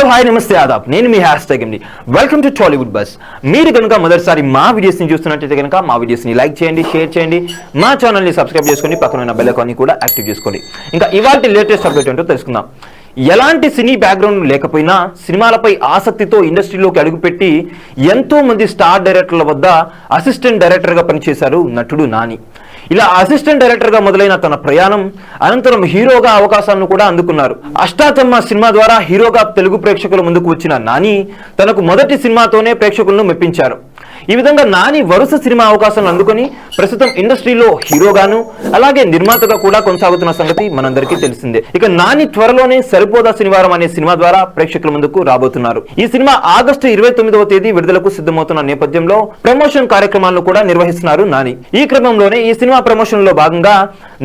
Hello hi నమస్తే ఆదాబ్, నేను మీ హ్యాష్ట్యాగ్ ఎండి. Welcome to Tollywood buzz. మీరు కనుక మొదటిసారి మా వీడియోస్ని చూస్తున్నట్టయితే కనుక మా వీడియోస్ని లైక్ చేయండి, షేర్ చేయండి, మా ఛానల్ని సబ్స్క్రైబ్ చేసుకోండి, పక్కన ఉన్న బెల్ ఐకాన్ని కూడా యాక్టివ్ చేసుకోండి. ఇంకా ఇవాళ లేటెస్ట్ అప్డేట్ ఏంటో తెలుసుకుందాం. ఎలాంటి సినీ బ్యాక్గ్రౌండ్ లేకపోయినా సినిమాలపై ఆసక్తితో ఇండస్ట్రీలోకి అడుగుపెట్టి ఎంతో మంది స్టార్ డైరెక్టర్ల వద్ద అసిస్టెంట్ డైరెక్టర్గా పనిచేశారు నటుడు నాని. ఇలా అసిస్టెంట్ డైరెక్టర్గా మొదలైన తన ప్రయాణం అనంతరం హీరోగా అవకాశాలను కూడా అందుకున్నారు. అష్టాచమ్మ సినిమా ద్వారా హీరోగా తెలుగు ప్రేక్షకుల ముందుకు వచ్చిన నాని తనకు మొదటి సినిమాతోనే ప్రేక్షకులను మెప్పించారు. ఈ విధంగా నాని వరుస సినిమా అవకాశాలను అందుకొని ప్రస్తుతం ఇండస్ట్రీలో హీరోగాను అలాగే నిర్మాతగా కూడా కొనసాగుతున్న సంగతి మనందరికీ తెలిసిందే. ఇక నాని త్వరలోనే సరిపోదా శనివారం అనే సినిమా ద్వారా ప్రేక్షకుల ముందుకు రాబోతున్నారు. ఈ సినిమా ఆగస్టు 29వ తేదీ విడుదలకు సిద్ధమవుతున్న నేపథ్యంలో ప్రమోషన్ కార్యక్రమాలను కూడా నిర్వహిస్తున్నారు నాని. ఈ క్రమంలోనే ఈ సినిమా ప్రమోషన్ లో భాగంగా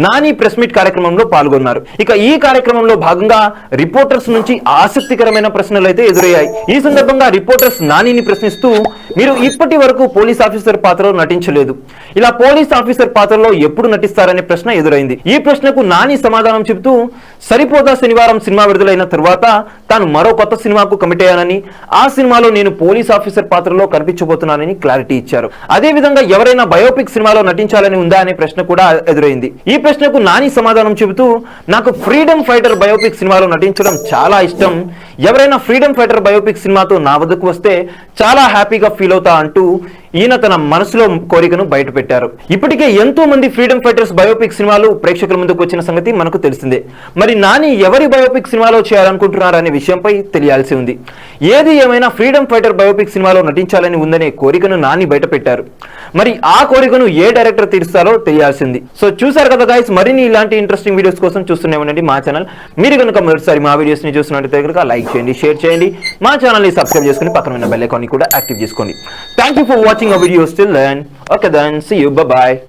నాని ప్రెస్ మీట్ కార్యక్రమంలో పాల్గొన్నారు. ఇక ఈ కార్యక్రమంలో భాగంగా రిపోర్టర్స్ నుంచి ఆసక్తికరమైన ప్రశ్నలు అయితే ఎదురయ్యాయి. ఈ సందర్భంగా రిపోర్టర్స్ నానిని ప్రశ్నిస్తూ, మీరు ఇప్పటి వరకు పోలీస్ ఆఫీసర్ పాత్రలో నటించలేదు, ఇలా పోలీస్ ఆఫీసర్ పాత్రలో ఎప్పుడు నటిస్తారనే ప్రశ్న ఎదురైంది. ఈ ప్రశ్నకు నాని సమాధానం చెబుతూ, సరిపోదా శనివారం సినిమా విడుదలైన తర్వాత తాను మరో కొత్త సినిమాకు కమిట్ అయ్యానని, ఆ సినిమాలో నేను పోలీస్ ఆఫీసర్ పాత్రలో కనిపించబోతున్నానని క్లారిటీ ఇచ్చారు. అదే విధంగా ఎవరైనా బయోపిక్ సినిమాలో నటించాలని ఉందా అనే ప్రశ్న కూడా ఎదురైంది. ఈ ప్రశ్నకు నాని సమాధానం చెబుతూ, నాకు ఫ్రీడమ్ ఫైటర్ బయోపిక్ సినిమాలో నటించడం చాలా ఇష్టం, ఎవరైనా ఫ్రీడమ్ ఫైటర్ బయోపిక్ సినిమాతో నా వద్దకు వస్తే చాలా హ్యాపీగా ఫీల్ అవుతా అంటూ ఈయన తన మనసులో కోరికను బయట పెట్టారు. ఇప్పటికే ఎంతో మంది ఫ్రీడమ్ ఫైటర్స్ బయోపిక్ సినిమాలు ప్రేక్షకుల ముందుకు వచ్చిన సంగతి మనకు తెలిసిందే. మరి నాని ఎవరి బయోపిక్ సినిమాలో చేయాలనుకుంటున్నారు అనే విషయంపై తెలియాల్సి ఉంది. ఏది ఏమైనా ఫ్రీడమ్ ఫైటర్ బయోపిక్ సినిమాలో నటించాలని ఉందనే కోరికను నాని బయట పెట్టారు. మరి ఆ కోరికను ఏ డైరెక్టర్ తీరుస్తారో తెలియాల్సింది. సో చూసారు కదా గైస్, మరిన్ని ఇలాంటి ఇంట్రెస్టింగ్ వీడియోస్ కోసం చూస్తూనే ఉండండి మా ఛానల్. మీరు కనుక మొదటిసారి మా వీడియోస్ ని చూస్తున్నట్లయితే కనుక లైక్ చేయండి, షేర్ చేయండి, మా ఛానల్ ని సబ్స్క్రైబ్ చేసుకుని పక్కన ఉన్న బెల్ ఐకాన్ ని కూడా యాక్టివ్ చేసుకోండి. Thank you for watching our videos till then. Okay then, see you, bye bye.